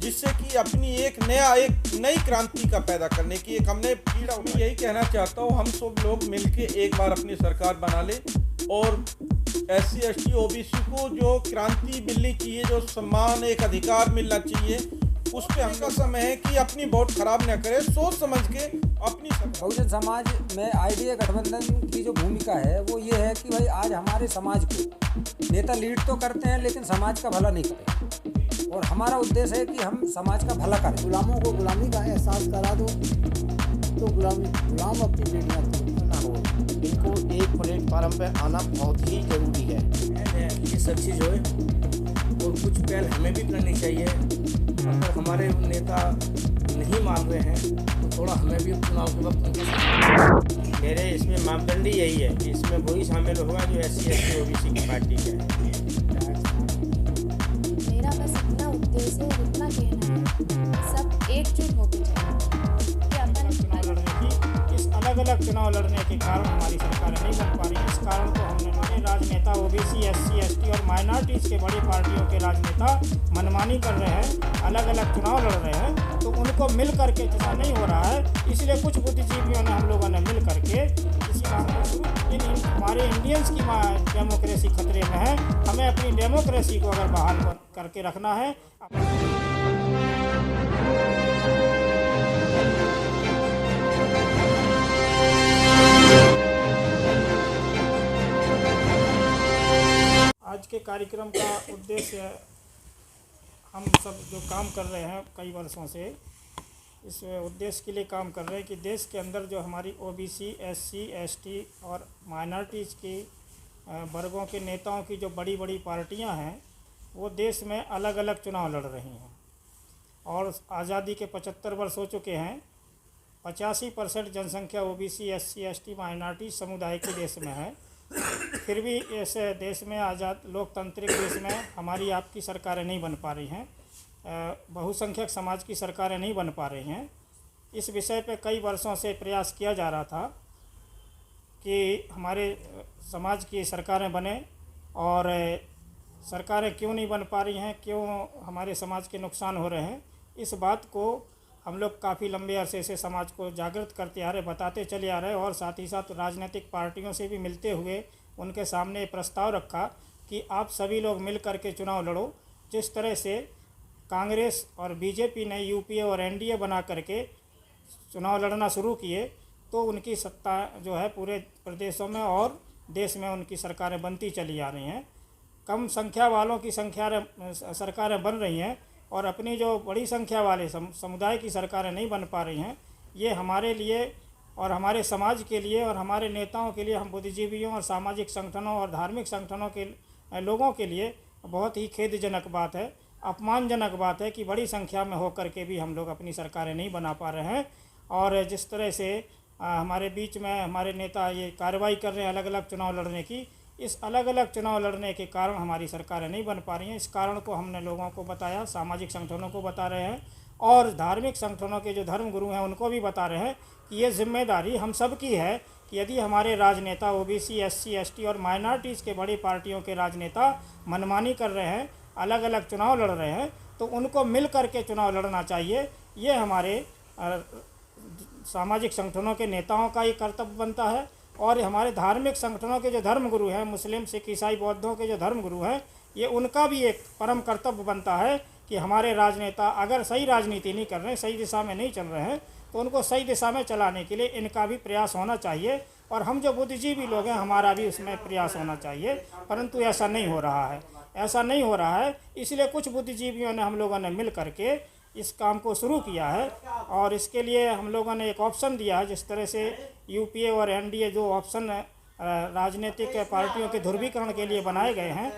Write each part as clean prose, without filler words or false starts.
जिससे कि अपनी एक नई क्रांति का पैदा करने की एक हमने पीड़ा। मैं यही कहना चाहता हूँ, हम सब लोग मिलके एक बार अपनी सरकार बना ले और SC ST OBC को जो क्रांति मिलनी चाहिए, जो सम्मान एक अधिकार मिलना चाहिए, उस पे हमका समय है कि अपनी वोट खराब न करे, सोच समझ के अपनी। बहुजन समाज में IDA गठबंधन की जो भूमिका है वो ये है कि भाई आज हमारे समाज को नेता लीड तो करते हैं लेकिन समाज का भला नहीं करते, और हमारा उद्देश्य है कि हम समाज का भला करें। गुलामों को गुलामी का एहसास करा दो तो गुलाम अपनी बेटियां ना हो। इनको एक प्लेटफार्म पे आना बहुत ही जरूरी है। ये सब चीज़ होए और कुछ पहल हमें भी करनी चाहिए। अगर हमारे नेता नहीं मान रहे हैं तो थोड़ा हमें भी चुनाव के वक्त मेरे इसमें मापदंड यही है कि इसमें वही शामिल होगा जो SC ST OBC की पार्टी है। मेरा बस इतना उद्देश्य है, इतना कहना है, सब एकजुट होके चलें कि अपन चुनाव लड़ने की इस अलग अलग चुनाव लड़ने के कारण हमारी सरकारें नहीं बन पा रही। इस कारण को हमने बड़े राजनेता OBC SC ST और माइनॉरिटीज़ के बड़ी पार्टियों के राजनेता मनमानी कर रहे हैं, अलग अलग चुनाव लड़ रहे हैं, तो उनको मिल करके चुनाव नहीं हो रहा है। इसलिए कुछ बुद्धिजीवियों ने, हम लोगों ने मिल करके इस काम को शुरू। हमारे इंडियंस की डेमोक्रेसी खतरे में है। हमें अपनी डेमोक्रेसी को अगर बहाल करके रखना है। आज के कार्यक्रम का उद्देश्य, हम सब जो काम कर रहे हैं कई वर्षों से, इस उद्देश्य के लिए काम कर रहे हैं कि देश के अंदर जो हमारी OBC SC ST और माइनॉरिटीज़ की वर्गों के नेताओं की जो बड़ी बड़ी पार्टियां हैं वो देश में अलग अलग चुनाव लड़ रही हैं। और आज़ादी के 75 वर्ष हो चुके हैं। 85% जनसंख्या OBC SC ST माइनॉरिटी समुदाय के देश में है। फिर भी ऐसे देश में, आज़ाद लोकतांत्रिक देश में, हमारी आपकी सरकारें नहीं बन पा रही हैं, बहुसंख्यक समाज की सरकारें नहीं बन पा रही हैं। इस विषय पे कई वर्षों से प्रयास किया जा रहा था कि हमारे समाज की सरकारें बने, और सरकारें क्यों नहीं बन पा रही हैं, क्यों हमारे समाज के नुकसान हो रहे हैं, इस बात को हम लोग काफ़ी लंबे अरसे से समाज को जागृत करते आ रहे, बताते चले आ रहे, और साथ ही साथ राजनीतिक पार्टियों से भी मिलते हुए उनके सामने प्रस्ताव रखा कि आप सभी लोग मिल करके चुनाव लड़ो। जिस तरह से कांग्रेस और BJP ने UPA और NDA बना करके चुनाव लड़ना शुरू किए, तो उनकी सत्ता जो है पूरे प्रदेशों में और देश में उनकी सरकारें बनती चली आ रही हैं। कम संख्या वालों की सरकारें बन रही हैं, और अपनी जो बड़ी संख्या वाले समुदाय की सरकारें नहीं बन पा रही हैं। ये हमारे लिए और हमारे समाज के लिए और हमारे नेताओं के लिए, हम बुद्धिजीवियों और सामाजिक संगठनों और धार्मिक संगठनों के लोगों के लिए बहुत ही खेदजनक बात है, अपमानजनक बात है कि बड़ी संख्या में होकर के भी हम लोग अपनी सरकारें नहीं बना पा रहे हैं। और जिस तरह से हमारे बीच में हमारे नेता ये कार्रवाई कर रहे हैं अलग अलग चुनाव लड़ने की, इस अलग अलग चुनाव लड़ने के कारण हमारी सरकारें नहीं बन पा रही हैं। इस कारण को हमने लोगों को बताया, सामाजिक संगठनों को बता रहे हैं, और धार्मिक संगठनों के जो धर्मगुरु हैं उनको भी बता रहे हैं कि ये जिम्मेदारी हम सब की है कि यदि हमारे राजनेता OBC SC ST और माइनॉरिटीज़ के बड़ी पार्टियों के राजनेता मनमानी कर रहे हैं, अलग अलग चुनाव लड़ रहे हैं, तो उनको मिल करके चुनाव लड़ना चाहिए। ये हमारे सामाजिक संगठनों के नेताओं का ये कर्तव्य बनता है, और हमारे धार्मिक संगठनों के जो धर्मगुरु हैं, मुस्लिम सिख ईसाई बौद्धों के जो धर्मगुरु हैं, ये उनका भी एक परम कर्तव्य बनता है कि हमारे राजनेता अगर सही राजनीति नहीं कर रहे हैं, सही दिशा में नहीं चल रहे हैं, तो उनको सही दिशा में चलाने के लिए इनका भी प्रयास होना चाहिए। और हम जो बुद्धिजीवी लोग हैं, हमारा भी उसमें प्रयास होना चाहिए, परंतु ऐसा नहीं हो रहा है। ऐसा नहीं हो रहा है, इसलिए कुछ बुद्धिजीवियों ने, हम लोगों ने मिल करके इस काम को शुरू किया है। और इसके लिए हम लोगों ने एक ऑप्शन दिया है, जिस तरह से UPA और NDA जो ऑप्शन राजनीतिक पार्टियों के ध्रुवीकरण के लिए बनाए गए हैं,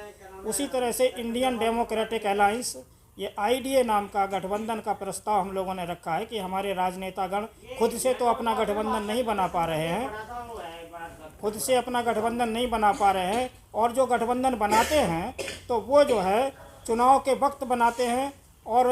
उसी तरह से इंडियन डेमोक्रेटिक अलायंस, ये IDA नाम का गठबंधन का प्रस्ताव हम लोगों ने रखा है कि हमारे राजनेतागण खुद से तो अपना गठबंधन नहीं बना पा रहे हैं, खुद से अपना गठबंधन नहीं बना पा रहे हैं, और जो गठबंधन बनाते हैं तो वो जो है चुनाव के वक्त बनाते हैं और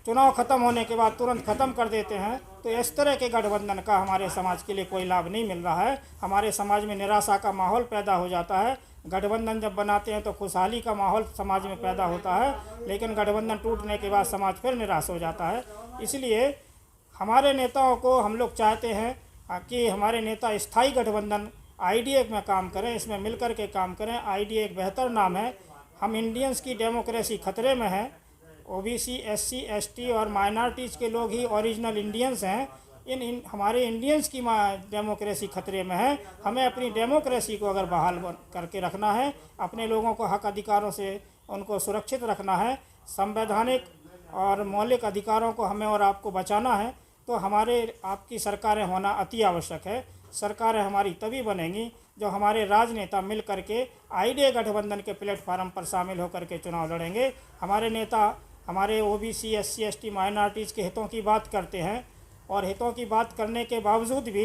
चुनाव ख़त्म होने के बाद तुरंत ख़त्म कर देते हैं। तो इस तरह के गठबंधन का हमारे समाज के लिए कोई लाभ नहीं मिल रहा है। हमारे समाज में निराशा का माहौल पैदा हो जाता है। गठबंधन जब बनाते हैं तो खुशहाली का माहौल समाज में पैदा होता है, लेकिन गठबंधन टूटने के बाद समाज फिर निराश हो जाता है। इसलिए हमारे नेताओं को हम लोग चाहते हैं कि हमारे नेता स्थायी गठबंधन आईडीए में काम करें, इसमें मिलकर के काम करें। आईडीए एक बेहतर नाम है। हम इंडियंस की डेमोक्रेसी खतरे में है। ओबीसी, एससी, एसटी और माइनॉरिटीज़ के लोग ही ओरिजिनल इंडियंस हैं। इन हमारे इंडियंस की डेमोक्रेसी खतरे में है। हमें अपनी डेमोक्रेसी को अगर बहाल करके रखना है, अपने लोगों को हक अधिकारों से उनको सुरक्षित रखना है, संवैधानिक और मौलिक अधिकारों को हमें और आपको बचाना है, तो हमारे आपकी सरकारें होना अति आवश्यक है। सरकारें हमारी तभी बनेंगी जो हमारे राजनेता मिल करके आईडीए गठबंधन के प्लेटफार्म पर शामिल होकर के चुनाव लड़ेंगे। हमारे नेता हमारे ओबीसी, एससी, एसटी, माइनॉरिटीज़ के हितों की बात करते हैं और हितों की बात करने के बावजूद भी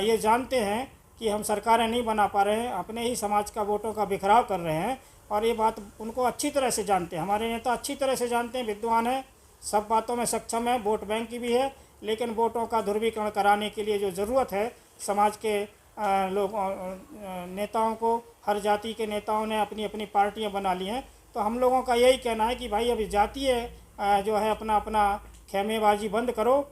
ये जानते हैं कि हम सरकारें नहीं बना पा रहे हैं, अपने ही समाज का वोटों का बिखराव कर रहे हैं, और ये बात उनको अच्छी तरह से जानते हैं। हमारे नेता अच्छी तरह से जानते हैं, विद्वान हैं, सब बातों में सक्षम है, वोट बैंक की भी है, लेकिन वोटों का ध्रुवीकरण कराने के लिए जो ज़रूरत है, समाज के नेताओं को, हर जाति के नेताओं ने अपनी अपनी पार्टियां बना ली हैं। तो हम लोगों का यही कहना है कि भाई अभी जातीय जो है अपना अपना खेमेबाजी बंद करो,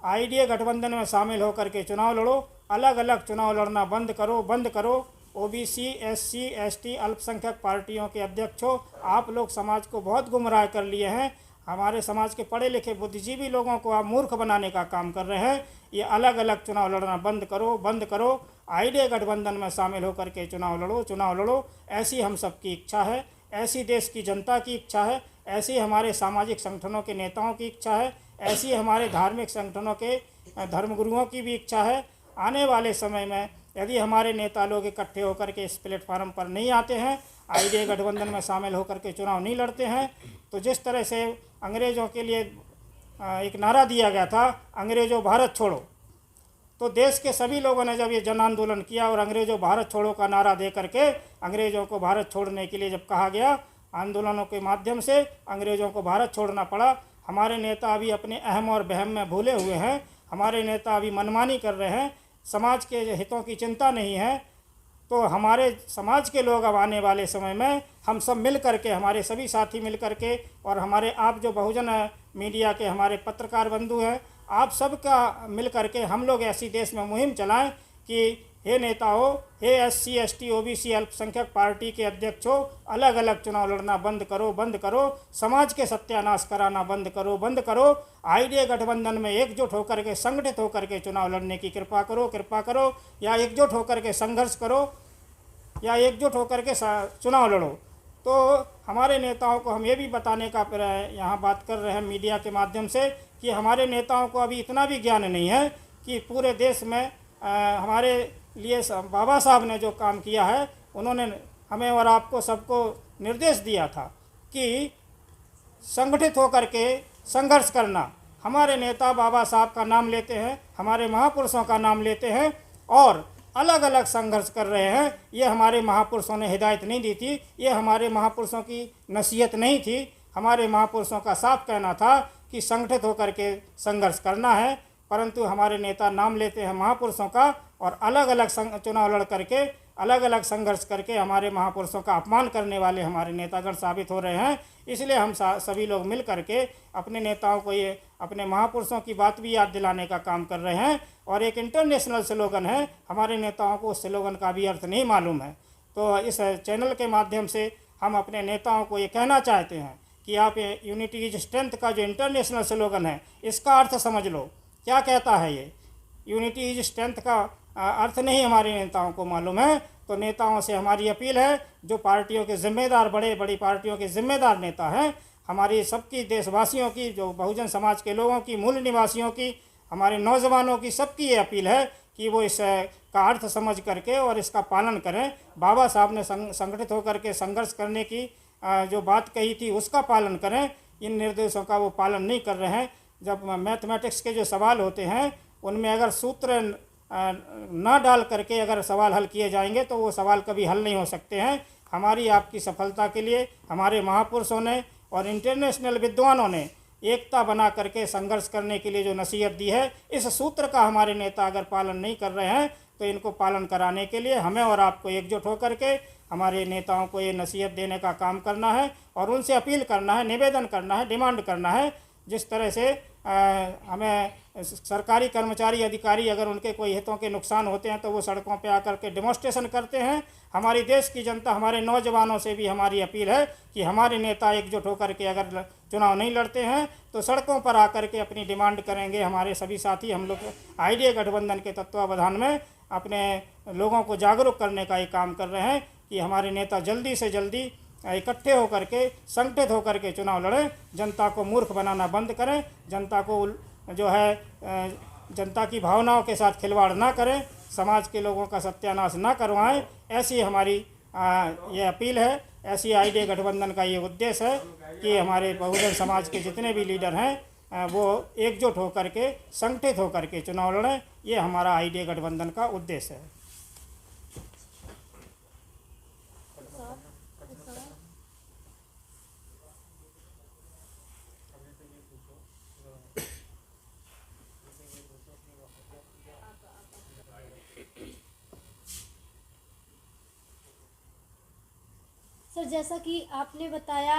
आईडीए गठबंधन में शामिल होकर के चुनाव लड़ो, अलग अलग चुनाव लड़ना बंद करो। ओबीसी, एससी, एसटी, अल्पसंख्यक पार्टियों के अध्यक्ष हो, आप लोग समाज को बहुत गुमराह कर लिए हैं। हमारे समाज के पढ़े लिखे बुद्धिजीवी लोगों को आप मूर्ख बनाने का काम कर रहे हैं। ये अलग अलग चुनाव लड़ना बंद करो। आईडीए गठबंधन में शामिल होकर के चुनाव लड़ो। ऐसी हम सबकी इच्छा है, ऐसी देश की जनता की इच्छा है, ऐसी हमारे सामाजिक संगठनों के नेताओं की इच्छा है, ऐसी हमारे धार्मिक संगठनों के धर्मगुरुओं की भी इच्छा है। आने वाले समय में यदि हमारे नेता लोग इकट्ठे होकर के इस प्लेटफार्म पर नहीं आते हैं, आईडीए गठबंधन में शामिल होकर के चुनाव नहीं लड़ते हैं, तो जिस तरह से अंग्रेज़ों के लिए एक नारा दिया गया था, अंग्रेज़ों भारत छोड़ो, तो देश के सभी लोगों ने जब ये जन आंदोलन किया और अंग्रेज़ों भारत छोड़ो का नारा दे करके अंग्रेज़ों को भारत छोड़ने के लिए जब कहा गया, आंदोलनों के माध्यम से अंग्रेज़ों को भारत छोड़ना पड़ा। हमारे नेता अभी अपने अहम और बहम में भूले हुए हैं। हमारे नेता अभी मनमानी कर रहे हैं, समाज के हितों की चिंता नहीं है। तो हमारे समाज के लोग अब आने वाले समय में हम सब मिल करके, हमारे सभी साथी मिल करके, और हमारे आप जो बहुजन मीडिया के हमारे पत्रकार बंधु हैं, आप सब का मिल करके हम लोग ऐसी देश में मुहिम चलाएं कि हे नेता हो, हे एससी, एसटी, ओबीसी, अल्पसंख्यक पार्टी के अध्यक्ष हो, अलग अलग चुनाव लड़ना बंद करो। समाज के सत्यानाश कराना बंद करो। आईडीए गठबंधन में एकजुट होकर के, संगठित होकर के चुनाव लड़ने की कृपा करो, या एकजुट होकर के संघर्ष करो, या एकजुट होकर के चुनाव लड़ो। तो हमारे नेताओं को हम ये भी बताने का यहाँ बात कर रहे हैं मीडिया के माध्यम से कि हमारे नेताओं को अभी इतना भी ज्ञान नहीं है कि पूरे देश में हमारे लिए बाबा साहब ने जो काम किया है, उन्होंने हमें और आपको सबको निर्देश दिया था कि संगठित होकर के संघर्ष करना। हमारे नेता बाबा साहब का नाम लेते हैं, हमारे महापुरुषों का नाम लेते हैं और अलग अलग संघर्ष कर रहे हैं। ये हमारे महापुरुषों ने हिदायत नहीं दी थी, ये हमारे महापुरुषों की नसीहत नहीं थी। हमारे महापुरुषों का साफ कहना था कि संगठित होकर के संघर्ष करना है, परंतु हमारे नेता नाम लेते हैं महापुरुषों का और अलग अलग चुनाव लड़ करके, अलग अलग संघर्ष करके हमारे महापुरुषों का अपमान करने वाले हमारे नेतागण साबित हो रहे हैं। इसलिए हम सभी लोग मिल करके अपने नेताओं को ये अपने महापुरुषों की बात भी याद दिलाने का काम कर रहे हैं। और एक इंटरनेशनल स्लोगन है, हमारे नेताओं को उस स्लोगन का भी अर्थ नहीं मालूम है। तो इस चैनल के माध्यम से हम अपने नेताओं को ये कहना चाहते हैं कि आप यूनिटी इज स्ट्रेंथ का जो इंटरनेशनल स्लोगन है, इसका अर्थ समझ लो। क्या कहता है ये? यूनिटी इज स्ट्रेंथ का अर्थ नहीं हमारे नेताओं को मालूम है। तो नेताओं से हमारी अपील है, जो पार्टियों के जिम्मेदार, बड़ी पार्टियों के जिम्मेदार नेता हैं, हमारी सबकी, देशवासियों की, जो बहुजन समाज के लोगों की, मूल निवासियों की, हमारे नौजवानों की, सबकी ये अपील है कि वो इस का अर्थ समझ करके और इसका पालन करें। बाबा साहब ने संगठित होकर के संघर्ष करने की जो बात कही थी, उसका पालन करें। इन निर्देशों का वो पालन नहीं कर रहे हैं। जब मैथमेटिक्स के जो सवाल होते हैं, उनमें अगर सूत्र न डाल करके अगर सवाल हल किए जाएंगे तो वो सवाल कभी हल नहीं हो सकते हैं। हमारी आपकी सफलता के लिए हमारे महापुरुषों ने और इंटरनेशनल विद्वानों ने एकता बना करके संघर्ष करने के लिए जो नसीहत दी है, इस सूत्र का हमारे नेता अगर पालन नहीं कर रहे हैं तो इनको पालन कराने के लिए हमें और आपको एकजुट होकर के हमारे नेताओं को ये नसीहत देने का काम करना है और उनसे अपील करना है, निवेदन करना है, डिमांड करना है। जिस तरह से हमें सरकारी कर्मचारी अधिकारी अगर उनके कोई हितों के नुकसान होते हैं तो वो सड़कों पे आकर के डेमोस्ट्रेशन करते हैं। हमारी देश की जनता, हमारे नौजवानों से भी हमारी अपील है कि हमारे नेता एकजुट होकर के अगर चुनाव नहीं लड़ते हैं तो सड़कों पर आकर के अपनी डिमांड करेंगे। हमारे सभी साथी हम लोग आईडीए गठबंधन के तत्वावधान में अपने लोगों को जागरूक करने का ये काम कर रहे हैं कि हमारे नेता जल्दी से जल्दी इकट्ठे होकर के, संगठित होकर के चुनाव लड़ें, जनता को मूर्ख बनाना बंद करें, जनता को जो है जनता की भावनाओं के साथ खिलवाड़ ना करें, समाज के लोगों का सत्यानाश ना करवाएं। ऐसी हमारी ये अपील है, ऐसी आईडीए गठबंधन का ये उद्देश्य है कि हमारे बहुजन समाज के जितने भी लीडर हैं वो एकजुट होकर के, संगठित होकर के चुनाव लड़ें। ये हमारा आईडीए गठबंधन का उद्देश्य है। सर, जैसा कि आपने बताया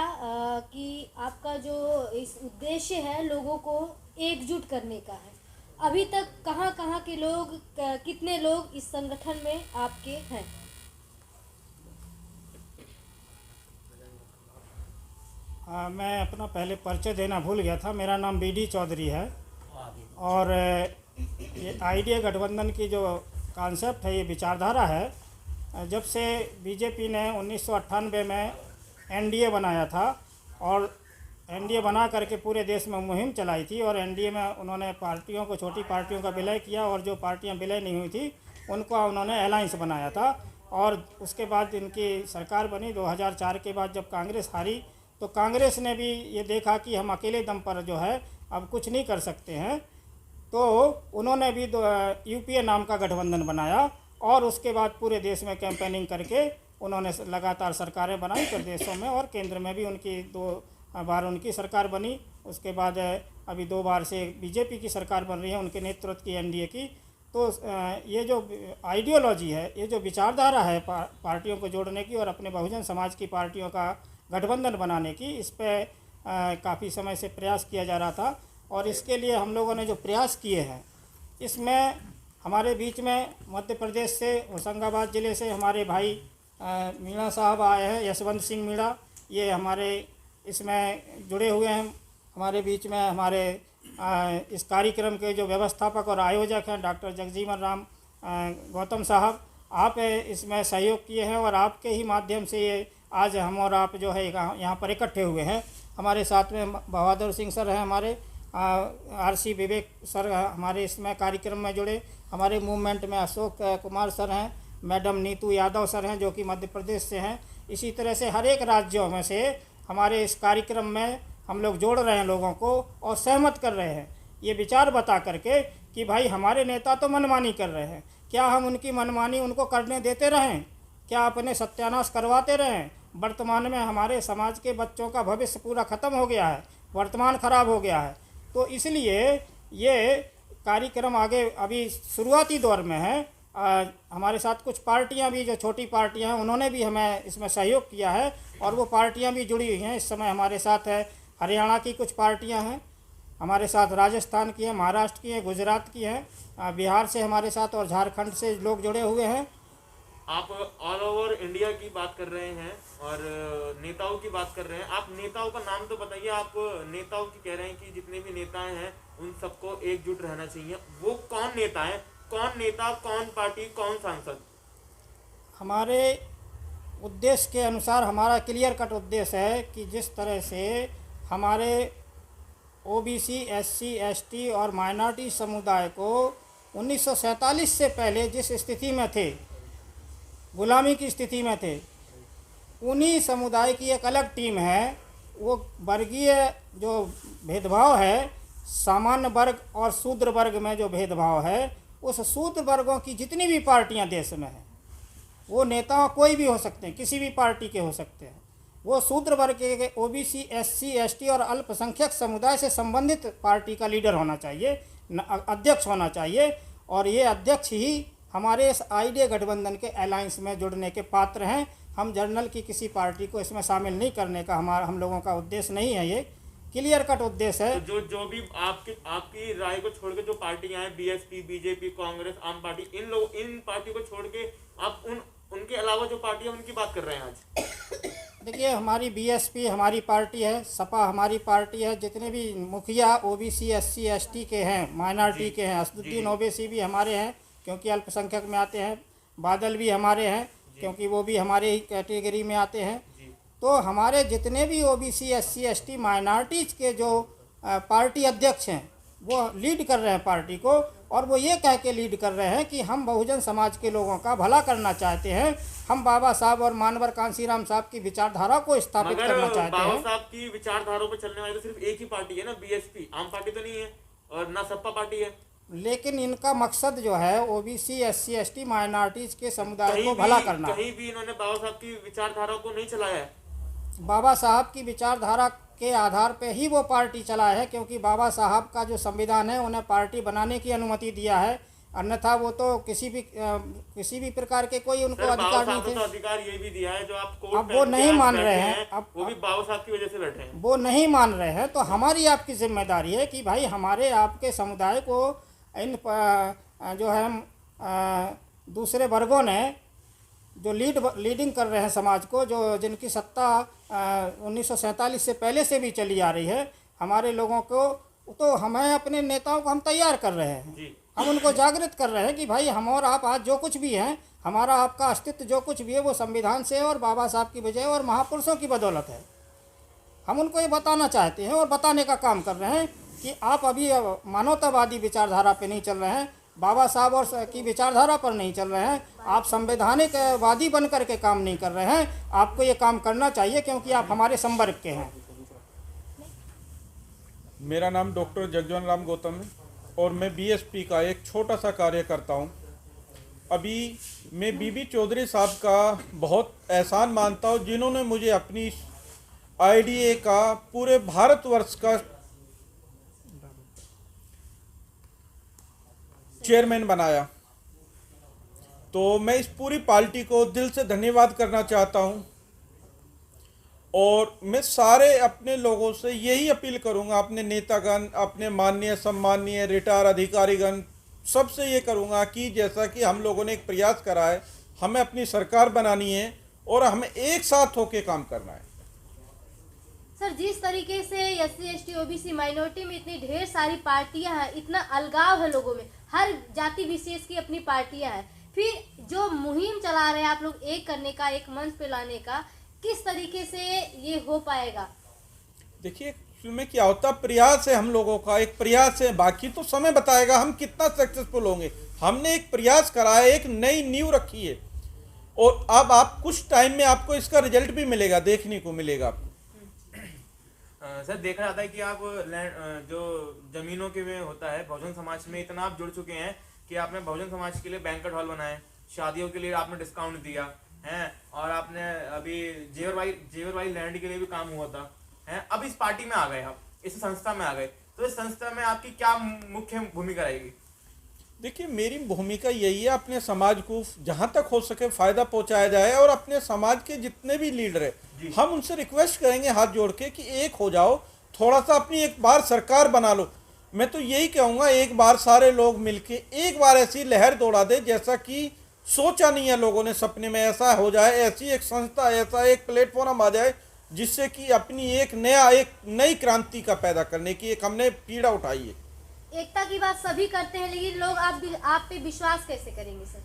कि आपका जो इस उद्देश्य है लोगों को एकजुट करने का है, अभी तक कहाँ के लोग, कितने लोग इस संगठन में आपके हैं? मैं अपना पहले परिचय देना भूल गया था। मेरा नाम बीडी चौधरी है और ये आईडीए गठबंधन की जो कॉन्सेप्ट है, ये विचारधारा है, जब से बीजेपी ने 1998 में एनडीए बनाया था और एनडीए बना करके पूरे देश में मुहिम चलाई थी और एनडीए में उन्होंने पार्टियों को, छोटी पार्टियों का विलय किया और जो पार्टियां विलय नहीं हुई थी उनको उन्होंने अलायंस बनाया था। और उसके बाद इनकी सरकार बनी 2004 के बाद। जब कांग्रेस हारी तो कांग्रेस ने भी ये देखा कि हम अकेले दम पर जो है अब कुछ नहीं कर सकते हैं, तो उन्होंने भी यूपीए नाम का गठबंधन बनाया और उसके बाद पूरे देश में कैंपेनिंग करके उन्होंने लगातार सरकारें बनाई प्रदेशों में और केंद्र में भी उनकी 2 बार उनकी सरकार बनी। उसके बाद अभी 2 बार से बीजेपी की सरकार बन रही है उनके नेतृत्व की, एनडीए की। तो ये जो आइडियोलॉजी है, ये जो विचारधारा है पार्टियों को जोड़ने की और अपने बहुजन समाज की पार्टियों का गठबंधन बनाने की, इस पर काफ़ी समय से प्रयास किया जा रहा था। और इसके लिए हम लोगों ने जो प्रयास किए हैं, इसमें हमारे बीच में मध्य प्रदेश से, होशंगाबाद ज़िले से हमारे भाई मीणा साहब आए हैं, यशवंत सिंह मीणा, ये हमारे इसमें जुड़े हुए हैं। हमारे बीच में हमारे इस कार्यक्रम के जो व्यवस्थापक और आयोजक हैं डॉक्टर जगजीवन राम गौतम साहब, आप इसमें सहयोग किए हैं और आपके ही माध्यम से ये आज हम और आप जो है यहाँ पर इकट्ठे हुए हैं। हमारे साथ में बहादुर सिंह सर हैं, हमारे आरसी विवेक सर हमारे इसमें कार्यक्रम में जुड़े, हमारे मूवमेंट में अशोक कुमार सर हैं, मैडम नीतू यादव सर हैं जो कि मध्य प्रदेश से हैं। इसी तरह से हर एक राज्यों में से हमारे इस कार्यक्रम में हम लोग जोड़ रहे हैं लोगों को और सहमत कर रहे हैं ये विचार बता करके कि भाई हमारे नेता तो मनमानी कर रहे हैं, क्या हम उनकी मनमानी उनको करने देते रहें? क्या अपने सत्यानाश करवाते रहें? वर्तमान में हमारे समाज के बच्चों का भविष्य पूरा ख़त्म हो गया है, वर्तमान ख़राब हो गया है। तो इसलिए ये कार्यक्रम आगे अभी शुरुआती दौर में है। हमारे साथ कुछ पार्टियां भी, जो छोटी पार्टियां हैं, उन्होंने भी हमें इसमें सहयोग किया है और वो पार्टियां भी जुड़ी हुई हैं। इस समय हमारे साथ है हरियाणा की कुछ पार्टियां हैं, हमारे साथ राजस्थान की हैं, महाराष्ट्र की हैं, गुजरात की हैं, बिहार से हमारे साथ और झारखंड से लोग जुड़े हुए हैं। आप ऑल ओवर इंडिया की बात कर रहे हैं और नेताओं की बात कर रहे हैं। आप नेताओं का नाम तो बताइए। आप नेताओं की कह रहे हैं कि जितने भी नेता हैं उन सबको एकजुट रहना चाहिए। वो कौन नेता है, कौन नेता, कौन पार्टी, कौन सांसद? हमारे उद्देश्य के अनुसार हमारा क्लियर कट उद्देश्य है कि जिस तरह से हमारे ओबीसी, एससी, एसटी और माइनॉरिटी समुदाय को 1947 से पहले जिस स्थिति में थे, गुलामी की स्थिति में थे, उन्हीं समुदाय की एक अलग टीम है। वो वर्गीय जो भेदभाव है, सामान्य वर्ग और शूद्र वर्ग में जो भेदभाव है, उस शूद्र वर्गों की जितनी भी पार्टियां देश में हैं, वो नेता कोई भी हो सकते हैं, किसी भी पार्टी के हो सकते हैं। वो शूद्र वर्ग के ओबीसी, एससी, एसटी और अल्पसंख्यक समुदाय से संबंधित पार्टी का लीडर होना चाहिए, अध्यक्ष होना चाहिए। और ये अध्यक्ष ही हमारे इस आईडिया गठबंधन के अलायंस में जुड़ने के पात्र हैं। हम जर्नल की किसी पार्टी को इसमें शामिल नहीं करने का हम लोगों का उद्देश्य नहीं है, ये क्लियर कट उद्देश्य है। तो जो भी आपकी राय को छोड़ के जो पार्टियां हैं, बीएसपी, बीजेपी, कांग्रेस, आम पार्टी, इन पार्टी को छोड़ के आप उनके अलावा जो पार्टी है उनकी बात कर रहे हैं आज? देखिए, हमारी बीएसपी हमारी पार्टी है, सपा हमारी पार्टी है, जितने भी मुखिया ओबीसी एससी एसटी के हैं, माइनॉरिटी के हैं, असदुद्दीन ओवैसी भी हमारे हैं क्योंकि अल्पसंख्यक में आते हैं, बादल भी हमारे हैं क्योंकि वो भी हमारे ही कैटेगरी में आते हैं। तो हमारे जितने भी ओबीसी एससी एसटी माइनॉरिटीज़ के जो पार्टी अध्यक्ष हैं वो लीड कर रहे हैं पार्टी को, और वो ये कह के लीड कर रहे हैं कि हम बहुजन समाज के लोगों का भला करना चाहते हैं, हम बाबा साहब और मानवर कांसीराम साहब की विचारधारा को स्थापित करना चाहते बाबा हैं। साहब की विचारधारा पर चलने वाली तो सिर्फ एक ही पार्टी है ना, बीएसपी। आम पार्टी तो नहीं है और ना सपा पार्टी है। लेकिन इनका मकसद जो है ओबीसी एससी एसटी माइनॉरिटीज के समुदाय को भला करना है। कहीं भी इन्होंने बाबा साहब की विचारधारा को नहीं चलाया है। बाबा साहब की विचारधारा के आधार पे ही वो पार्टी चला है, क्योंकि बाबा साहब का जो संविधान है उन्हें पार्टी बनाने की अनुमति दिया है, अन्यथा वो तो किसी भी प्रकार के कोई उनको अधिकार नहीं थे। तो अधिकार ये भी दिया है जो आप कोर्ट अब वो नहीं मान रहे हैं, अब वो भी बाबा साहब की वजह से लड़ रहे हैं। वो नहीं मान रहे हैं, तो हमारी आपकी जिम्मेदारी है कि भाई हमारे आपके समुदाय को इन जो है दूसरे वर्गों ने जो लीडिंग कर रहे हैं समाज को, जो जिनकी सत्ता 1947 से पहले से भी चली आ रही है, हमारे लोगों को, तो हमें अपने नेताओं को हम तैयार कर रहे हैं, हम उनको जागृत कर रहे हैं कि भाई हम और आप आज जो कुछ भी हैं, हमारा आपका अस्तित्व जो कुछ भी है वो संविधान से और बाबा साहब की वजह और महापुरुषों की बदौलत है। हम उनको ये बताना चाहते हैं और बताने का काम कर रहे हैं कि आप अभी मानवतावादी विचारधारा पे नहीं चल रहे हैं, बाबा साहब और की विचारधारा पर नहीं चल रहे हैं, आप संवैधानिक वादी बन कर के काम नहीं कर रहे हैं। आपको ये काम करना चाहिए क्योंकि आप हमारे संवर्ग के हैं। मेरा नाम डॉक्टर जगजीवन राम गौतम है और मैं बीएसपी का एक छोटा सा कार्यकर्ता हूँ। अभी मैं बीबी चौधरी साहब का बहुत एहसान मानता हूँ, जिन्होंने मुझे अपनी आईडीए का पूरे भारतवर्ष का चेयरमैन बनाया। तो मैं इस पूरी पार्टी को दिल से धन्यवाद करना चाहता हूं और मैं सारे अपने लोगों से यही अपील करूंगा, अपने नेतागण, अपने माननीय सम्माननीय रिटायर अधिकारीगण, सबसे ये करूंगा कि जैसा कि हम लोगों ने एक प्रयास करा है, हमें अपनी सरकार बनानी है और हमें एक साथ होकर काम करना है। सर, जिस तरीके से एससी एसटी ओबीसी माइनॉरिटी में इतनी ढेर सारी पार्टियां हैं, इतना अलगाव है लोगों में, हर जाति विशेष की अपनी पार्टियां हैं, फिर जो मुहिम चला रहे हैं आप लोग एक करने का, एक मंच पे लाने का, किस तरीके से ये हो पाएगा? देखिए, इसमें क्या होता, प्रयास है हम लोगों का, एक प्रयास है, बाकी तो समय बताएगा हम कितना सक्सेसफुल होंगे। हमने एक प्रयास करा है, एक नई नींव रखी है और अब आप कुछ टाइम में आपको इसका रिजल्ट भी मिलेगा, देखने को मिलेगा आपको। सर, देखा जाता है कि आप जो जमीनों के में होता है बहुजन समाज में इतना आप जुड़ चुके हैं कि आपने बहुजन समाज के लिए बैंक्वेट हॉल बनाए, शादियों के लिए आपने डिस्काउंट दिया है, और आपने अभी जेवर भाई लैंड के लिए भी काम हुआ था है। अब इस पार्टी में आ गए, आप इस संस्था में आ गए, तो इस संस्था में आपकी क्या मुख्य भूमिका रहेगी? देखिए, मेरी भूमिका यही है, अपने समाज को जहाँ तक हो सके फ़ायदा पहुँचाया जाए और अपने समाज के जितने भी लीडर हैं हम उनसे रिक्वेस्ट करेंगे हाथ जोड़ के कि एक हो जाओ, थोड़ा सा अपनी एक बार सरकार बना लो। मैं तो यही कहूँगा, एक बार सारे लोग मिलके एक बार ऐसी लहर दौड़ा दे जैसा कि सोचा नहीं है लोगों ने सपने में, ऐसा हो जाए, ऐसी एक संस्था, ऐसा एक प्लेटफॉर्म आ जाए जिससे कि अपनी एक नई क्रांति का पैदा करने की एक हमने पीड़ा उठाई है। एकता की बात सभी करते हैं, लेकिन लोग आप पे विश्वास कैसे करेंगे सर?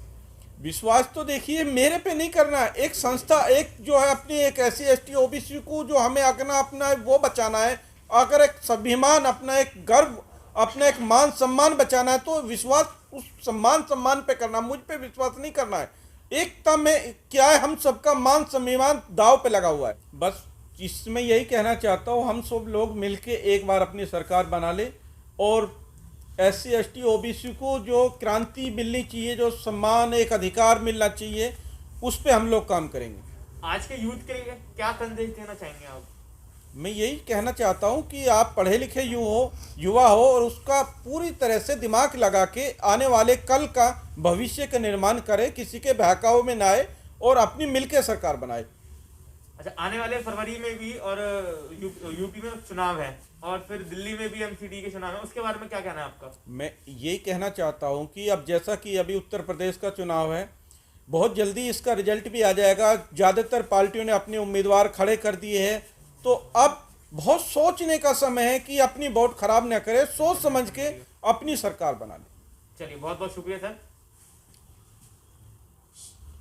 विश्वास तो देखिए मेरे पे नहीं करना है, एक संस्था, एक जो है अपनी एक एससी एसटी ओबीसी को जो हमें अपना वो बचाना है, अगर एक स्वाभिमान, अपना एक गर्व, अपना एक मान सम्मान बचाना है तो विश्वास उस सम्मान पे करना, मुझ पे विश्वास नहीं करना है। एकता में क्या है, हम सबका मान सम्मान दाव पे लगा हुआ है। बस इसमें यही कहना चाहता हूँ, हम सब लोग मिलके एक बार अपनी सरकार बना ले और एससी एसटी ओबीसी को जो क्रांति मिलनी चाहिए, जो सम्मान, एक अधिकार मिलना चाहिए, उस पे हम लोग काम करेंगे। आज के यूथ के लिए क्या संदेश देना चाहेंगे आप? मैं यही कहना चाहता हूं कि आप पढ़े लिखे युवा हो और उसका पूरी तरह से दिमाग लगा के आने वाले कल का भविष्य का निर्माण करे, किसी के बहकावे में ना आए और अपनी मिलकर सरकार बनाए। अच्छा, आने वाले फरवरी में भी और यूपी में चुनाव है और फिर दिल्ली में भी एमसीडी के चुनाव है, उसके बारे में क्या कहना है आपका? मैं यही कहना चाहता हूं कि अब जैसा कि अभी उत्तर प्रदेश का चुनाव है, बहुत जल्दी इसका रिजल्ट भी आ जाएगा। ज़्यादातर पार्टियों ने अपने उम्मीदवार खड़े कर दिए हैं, तो अब बहुत सोचने का समय है कि अपनी वोट खराब न करे, सोच समझ के अपनी सरकार बना ले। चलिए, बहुत बहुत शुक्रिया सर।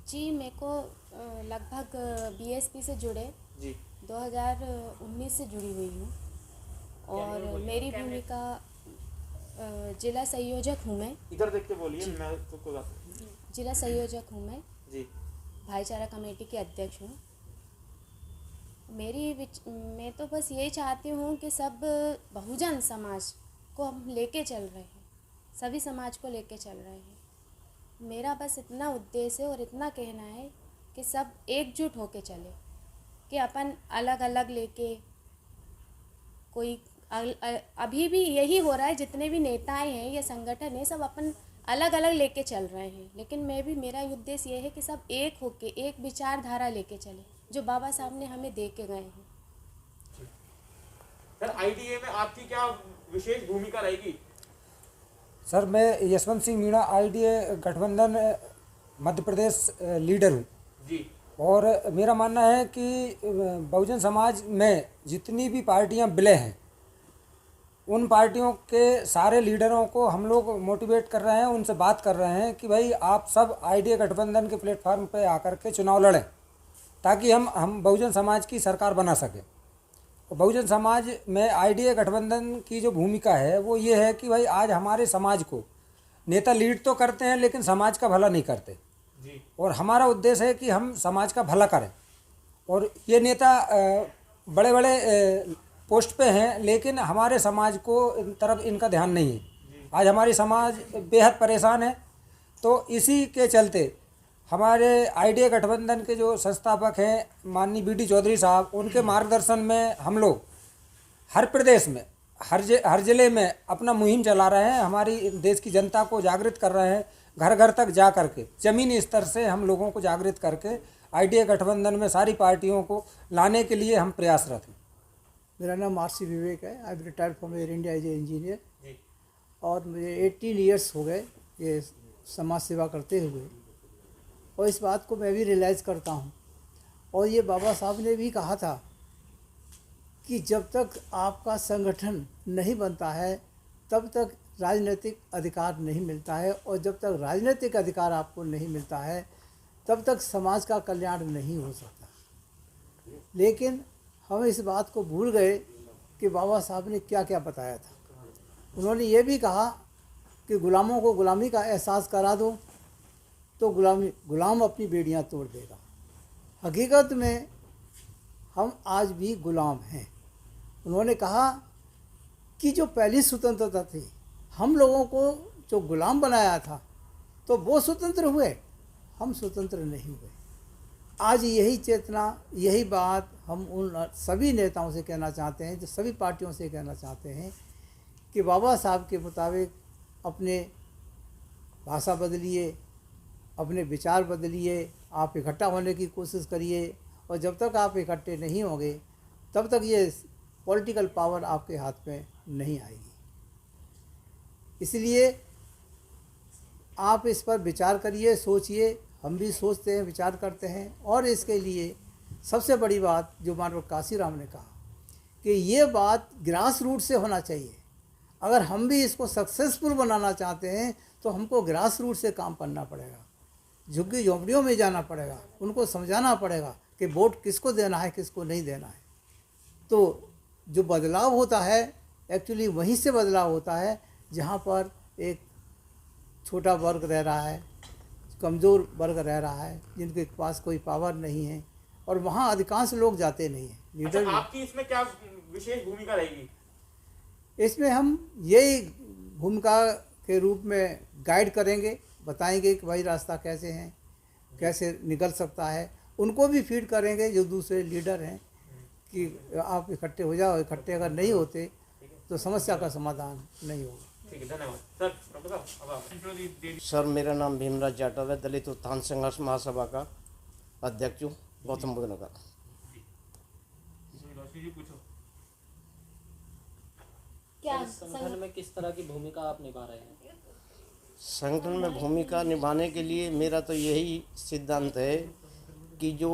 जी, मेरे को लगभग बीएसपी से जुड़े जी 2019 से जुड़ी हुई हूँ और मेरी भूमिका जिला संयोजक हूँ मैं। इधर देख के बोलिए, मैं तो कोई बात नहीं। जिला संयोजक हूँ मैं, जी भाईचारा कमेटी के अध्यक्ष हूँ। मैं तो बस यही चाहती हूँ कि सब बहुजन समाज को हम लेके चल रहे हैं, सभी समाज को लेके चल रहे हैं। मेरा बस इतना उद्देश्य है और इतना कहना है कि सब एकजुट होके चले, कि अपन अलग अलग लेके कोई अभी भी यही हो रहा है, जितने भी नेताएं हैं या संगठन है सब अपन अलग अलग लेके चल रहे हैं, लेकिन मेरा उद्देश्य ये है कि सब एक होके एक विचारधारा लेके चले जो बाबा साहब ने हमें दे के गए हैं। सर, आईडीए में आपकी क्या विशेष भूमिका रहेगी? सर, मैं यशवंत सिंह मीणा, आईडीए गठबंधन मध्य प्रदेश लीडर हूँ जी। और मेरा मानना है कि बहुजन समाज में जितनी भी पार्टियां विलय हैं, उन पार्टियों के सारे लीडरों को हम लोग मोटिवेट कर रहे हैं, उनसे बात कर रहे हैं कि भाई आप सब आईडीए गठबंधन के प्लेटफॉर्म पे आकर के चुनाव लड़ें, ताकि हम बहुजन समाज की सरकार बना सकें। बहुजन समाज में आईडीए गठबंधन की जो भूमिका है वो ये है कि भाई आज हमारे समाज को नेता लीड तो करते हैं लेकिन समाज का भला नहीं करते जी। और हमारा उद्देश्य है कि हम समाज का भला करें। और ये नेता बड़े बड़े पोस्ट पे हैं लेकिन हमारे समाज को तरफ इनका ध्यान नहीं है। आज हमारी समाज बेहद परेशान है, तो इसी के चलते हमारे आईडीए गठबंधन के जो संस्थापक हैं माननीय बीडी चौधरी साहब, उनके मार्गदर्शन में हम लोग हर प्रदेश में हर जिले में अपना मुहिम चला रहे हैं। हमारी देश की जनता को जागृत कर रहे हैं, घर घर तक जा करके ज़मीनी स्तर से हम लोगों को जागृत करके आईडीए गठबंधन में सारी पार्टियों को लाने के लिए हम प्रयासरत हैं। मेरा नाम आरसी विवेक है। I retired from Air India as a engineer जी। और मुझे 18 ईयर्स हो गए ये समाज सेवा करते हुए, और इस बात को मैं भी रियलाइज़ करता हूँ। और ये बाबा साहब ने भी कहा था कि जब तक आपका संगठन नहीं बनता है तब तक राजनीतिक अधिकार नहीं मिलता है, और जब तक राजनीतिक अधिकार आपको नहीं मिलता है तब तक समाज का कल्याण नहीं हो सकता। लेकिन हम इस बात को भूल गए कि बाबा साहब ने क्या क्या बताया था। उन्होंने ये भी कहा कि गुलामों को गुलामी का एहसास करा दो तो गुलाम अपनी बेड़ियां तोड़ देगा। हकीकत में हम आज भी गुलाम हैं। उन्होंने कहा कि जो पहली स्वतंत्रता थी, हम लोगों को जो गुलाम बनाया था तो वो स्वतंत्र हुए, हम स्वतंत्र नहीं हुए। आज यही चेतना, यही बात हम उन सभी नेताओं से कहना चाहते हैं, जो सभी पार्टियों से कहना चाहते हैं कि बाबा साहब के मुताबिक अपने भाषा बदलिए, अपने विचार बदलिए, आप इकट्ठा होने की कोशिश करिए, और जब तक आप इकट्ठे नहीं होंगे तब तक ये पॉलिटिकल पावर आपके हाथ में नहीं आएगी। इसलिए आप इस पर विचार करिए, सोचिए। हम भी सोचते हैं, विचार करते हैं, और इसके लिए सबसे बड़ी बात जो मानव काशीराम ने कहा कि ये बात ग्रास रूट से होना चाहिए। अगर हम भी इसको सक्सेसफुल बनाना चाहते हैं तो हमको ग्रास रूट से काम करना पड़ेगा, झुग्गी झोंपड़ियों में जाना पड़ेगा, उनको समझाना पड़ेगा कि वोट किसको देना है, किसको नहीं देना है। तो जो बदलाव होता है एक्चुअली वहीं से बदलाव होता है जहाँ पर एक छोटा वर्ग रह रहा है, कमज़ोर वर्ग रह रहा है, जिनके पास कोई पावर नहीं है, और वहाँ अधिकांश लोग जाते नहीं हैं। लीडर आपकी इसमें क्या विशेष भूमिका रहेगी? इसमें हम यही भूमिका के रूप में गाइड करेंगे, बताएंगे कि भाई रास्ता कैसे हैं, कैसे निकल सकता है। उनको भी फीड करेंगे जो दूसरे लीडर हैं कि आप इकट्ठे हो जाओ, इकट्ठे अगर नहीं होते तो समस्या का समाधान नहीं होगा। ठीक है, धन्यवाद सर। डॉक्टर साहब अब आप इंट्रो दे सर, मेरा नाम भीमराज जाटव है, दलित उत्थान संघर्ष महासभा का अध्यक्ष हूँ, गौतम बुद्ध नगर। रोशनी जी पूछो। क्या संगठन में किस तरह की भूमिका आप निभा रहे हैं? संगठन में भूमिका निभाने के लिए मेरा तो यही सिद्धांत है कि जो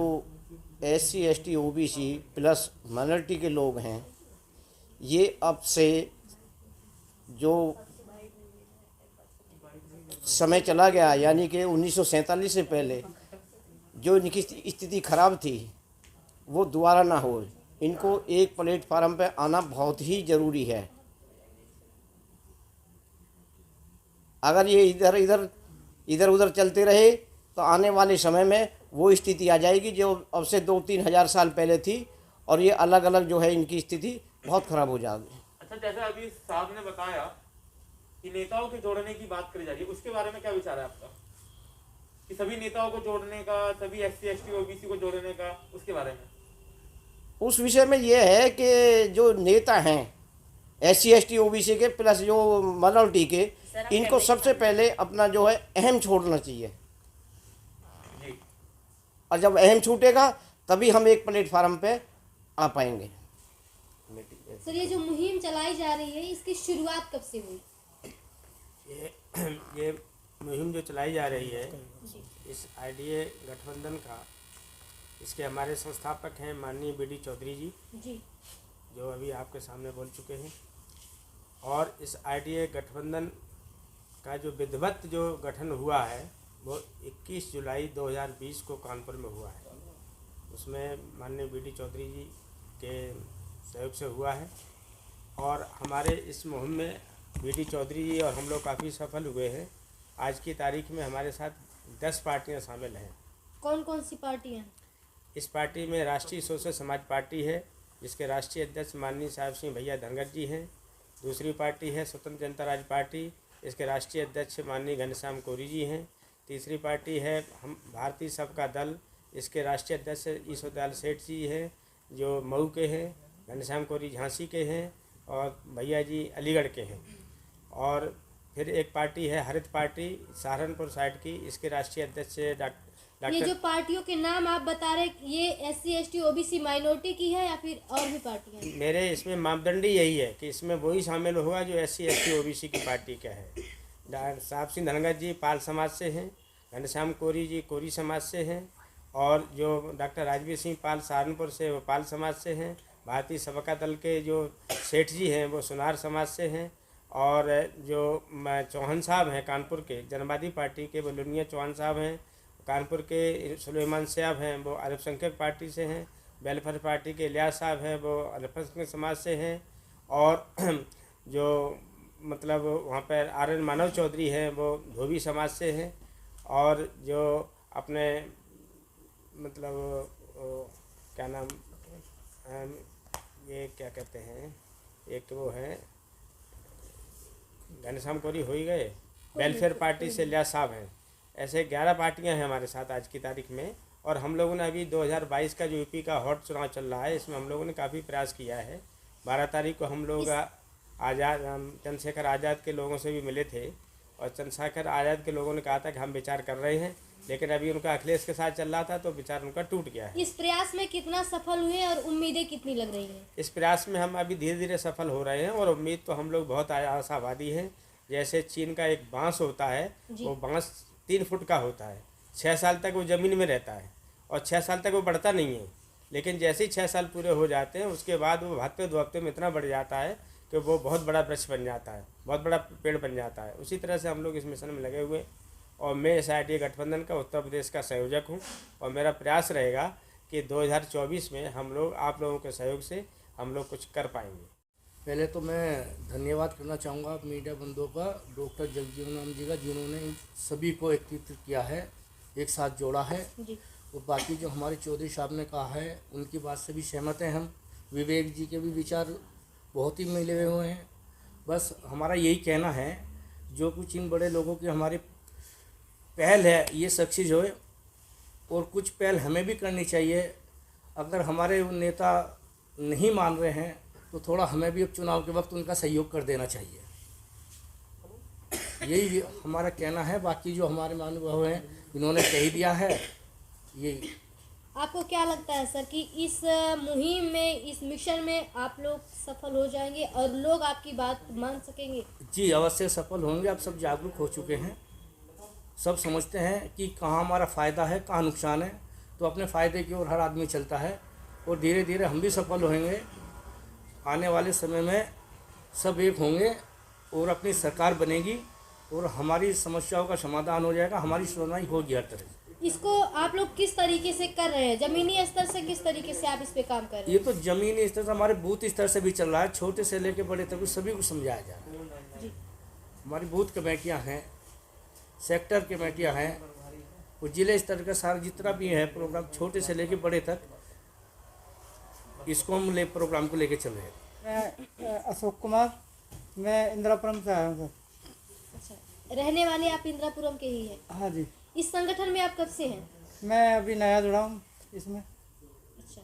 SC ST OBC plus minority के लोग हैं, ये अब से जो समय चला गया, यानी कि 1947 से पहले जो इनकी स्थिति खराब थी वो दोबारा ना हो। इनको एक प्लेटफार्म पे आना बहुत ही ज़रूरी है। अगर ये इधर उधर चलते रहे तो आने वाले समय में वो स्थिति आ जाएगी जो अब से 2-3 हज़ार साल पहले थी, और ये अलग अलग जो है इनकी स्थिति बहुत ख़राब हो जाएगी। अच्छा, जैसे अभी साहब ने बताया कि नेताओं के जोड़ने की बात करी जा रही है, उसके बारे में क्या विचार है आपका कि सभी नेताओं को जोड़ने का, सभी SC ST OBC को जोड़ने का, उसके बारे में? उस विषय में ये है कि जो नेता हैं SC ST OBC के प्लस जो माइनॉरिटी के, इनको सबसे पहले अपना जो है अहम छोड़ना चाहिए, जी। और जब अहम छूटेगा तभी हम एक प्लेटफार्म पे आ पाएंगे। सर, ये जो मुहिम चलाई जा रही है, इसकी शुरुआत कब से हुई? ये मुहिम जो चलाई जा रही है इस IDA गठबंधन का, इसके हमारे संस्थापक हैं माननीय BD चौधरी जी, जो अभी आपके सामने बोल चुके हैं। और इस IDA गठबंधन का जो विधिवत जो गठन हुआ है वो 21 जुलाई 2020 को कानपुर में हुआ है। उसमें माननीय BD चौधरी जी के सहयोग से हुआ है, और हमारे इस मुहिम में BD चौधरी जी और हम लोग काफ़ी सफल हुए हैं। आज की तारीख में हमारे साथ 10 पार्टियां शामिल हैं। कौन कौन सी पार्टियां? इस पार्टी में राष्ट्रीय सोशल समाज पार्टी है, जिसके राष्ट्रीय अध्यक्ष माननीय साहब सिंह भैया धनगर जी हैं। दूसरी पार्टी है स्वतंत्र जनता राज पार्टी, इसके राष्ट्रीय अध्यक्ष माननीय घनश्याम कोरी जी हैं। तीसरी पार्टी है हम भारतीय सबका दल, इसके राष्ट्रीय अध्यक्ष ईश्वरदयाल सेठ जी हैं, जो मऊ के हैं। घनश्याम कोरी झांसी के हैं, और भैया जी अलीगढ़ के हैं। और फिर एक पार्टी है हरित पार्टी, सहारनपुर साइड की, इसके राष्ट्रीय अध्यक्ष ये जो पार्टियों के नाम आप बता रहे, ये SC ST OBC माइनॉरिटी की है या फिर और भी पार्टियां? मेरे इसमें मापदंड यही है कि इसमें वही शामिल होगा जो SC ST OBC की पार्टी का है। साहब सिंह धनगर जी पाल समाज से हैं, घनश्याम कोरी जी कोरी समाज से हैं, और जो डॉक्टर राजवीर सिंह पाल सहारनपुर से वो पाल समाज से हैं। भारतीय सबका दल के जो सेठ जी हैं वो सुनार समाज से हैं, और जो चौहान साहब हैं कानपुर के जनवादी पार्टी के, वो लुनिया चौहान साहब हैं। कानपुर के सुलेमान साहब हैं, वो अल्पसंख्यक पार्टी से हैं। वेलफेयर पार्टी के इलियास साहब हैं, वो अल्पसंख्यक समाज से हैं। और जो मतलब वहाँ पर RN मानव चौधरी हैं, वो धोबी समाज से हैं। और जो अपने मतलब क्या नाम, ये क्या कहते हैं, एक वो है घनश्याम कोरी हो ही गए, वेलफेयर पार्टी से इलियास साहब हैं। ऐसे 11 पार्टियां हैं हमारे साथ आज की तारीख में। और हम लोगों ने अभी 2022 का जो यूपी का हॉट चुनाव चल रहा है, इसमें हम लोगों ने काफ़ी प्रयास किया है। 12 तारीख को हम लोग चंद्रशेखर आज़ाद के लोगों से भी मिले थे, और चंद्रशेखर आज़ाद के लोगों ने कहा था कि हम विचार कर रहे हैं, लेकिन अभी उनका अखिलेश के साथ चल रहा था तो विचार उनका टूट गया है। इस प्रयास में कितना सफल हुए और उम्मीदें कितनी लग रही हैं? इस प्रयास में हम अभी धीरे धीरे सफल हो रहे हैं, और उम्मीद तो हम लोग बहुत आशावादी हैं। जैसे चीन का एक बांस होता है, वो बांस 3 फुट का होता है, 6 साल तक वो ज़मीन में रहता है, और 6 साल तक वो बढ़ता नहीं है। लेकिन जैसे ही 6 साल पूरे हो जाते हैं, उसके बाद वो हफ्ते 2 हफ्ते में इतना बढ़ जाता है कि वो बहुत बड़ा वृक्ष बन जाता है, बहुत बड़ा पेड़ बन जाता है। उसी तरह से हम लोग इस मिशन में लगे हुए हैं, और मैं इस IDA गठबंधन का उत्तर प्रदेश का संयोजक हूँ। और मेरा प्रयास रहेगा कि 2024 में हम लोग आप लोगों के सहयोग से हम लोग कुछ कर पाएंगे। पहले तो मैं धन्यवाद करना चाहूँगा मीडिया बंधुओं का, डॉक्टर जगजीवन राम जी का, जिन्होंने इन सभी को एकत्रित किया है, एक साथ जोड़ा है। और बाकी जो हमारे चौधरी साहब ने कहा है, उनकी बात से भी सहमत हैं हम। विवेक जी के भी विचार बहुत ही मिले हुए हैं। बस हमारा यही कहना है, जो कुछ इन बड़े लोगों की हमारी पहल है ये सक्सेस होए, और कुछ पहल हमें भी करनी चाहिए। अगर हमारे नेता नहीं मान रहे हैं तो थोड़ा हमें भी अब चुनाव के वक्त उनका सहयोग कर देना चाहिए। यही हमारा कहना है। बाकी जो हमारे महानुभाव हैं इन्होंने कह दिया है। यही आपको क्या लगता है सर कि इस मुहिम में, इस मिशन में आप लोग सफल हो जाएंगे और लोग आपकी बात मान सकेंगे? जी अवश्य सफल होंगे। अब सब जागरूक हो चुके हैं, सब समझते हैं कि कहाँ हमारा फ़ायदा है कहाँ नुकसान है, तो अपने फ़ायदे की ओर हर आदमी चलता है और धीरे धीरे हम भी सफल होंगे। आने वाले समय में सब एक होंगे और अपनी सरकार बनेगी और हमारी समस्याओं का समाधान हो जाएगा, हमारी सुनवाई होगी हर तरह से। इसको आप लोग किस तरीके से कर रहे हैं? जमीनी स्तर से किस तरीके से आप इस पे काम कर रहे हैं? ये तो जमीनी स्तर से, हमारे बूथ स्तर से भी चल रहा है, छोटे से लेके बड़े तक सभी को समझाया जा रहा है। जी। हमारी बूथ कमेटियां हैं, सेक्टर कमेटियां हैं और जिले स्तर का सारा जितना भी है प्रोग्राम, छोटे से लेके बड़े तक, इसको हम प्रोग्राम को लेके चल रहे हैं। मैं अशोक कुमार, मैं इंदिरापुरम से आया हूँ सर। अच्छा, रहने वाले आप इंदिरापुरम के ही हैं? हाँ जी। इस संगठन में आप कब से हैं? मैं अभी नया जुड़ा हूँ इसमें। अच्छा,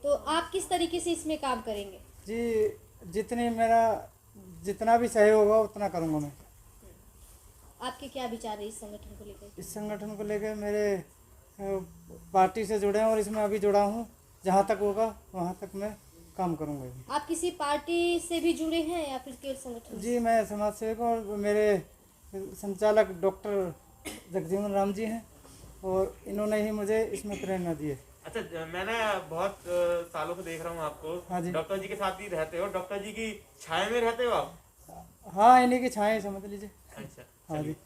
तो आप किस तरीके से इसमें काम करेंगे? जी जितना भी सहयोग होगा उतना करूँगा मैं। आपके क्या विचार है इस संगठन को लेकर? इस संगठन को लेकर मेरे पार्टी से जुड़े हैं और इसमें अभी जुड़ा हूँ। जहाँ तक होगा वहाँ तक मैं काम करूँगा। आप किसी पार्टी से भी जुड़े हैं या फिर केवल संगठन? जी मैं समाज सेवक हूँ और मेरे संचालक डॉक्टर जगजीवन राम जी हैं और इन्होंने ही मुझे इसमें प्रेरणा दी है। अच्छा, मैंने बहुत सालों से देख रहा हूँ आपको। हाँ जी। डॉक्टर जी के साथ ही रहते हो, डॉक्टर जी की छाया में रहते हो आप? हाँ, इन्हीं की छाया समझ लीजिए। अच्छा, हाँ जी।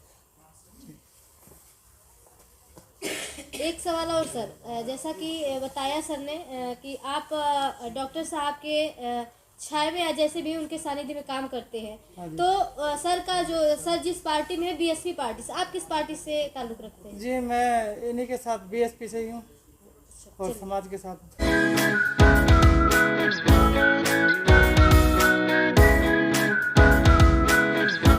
एक सवाल और सर, जैसा कि बताया सर ने कि आप डॉक्टर साहब के छाया में या जैसे भी उनके सानिध्य में काम करते हैं, तो सर जिस पार्टी में है बीएसपी पार्टी से, आप किस पार्टी से ताल्लुक रखते हैं? जी मैं इन्हीं के साथ बीएसपी से ही हूँ और समाज के साथ।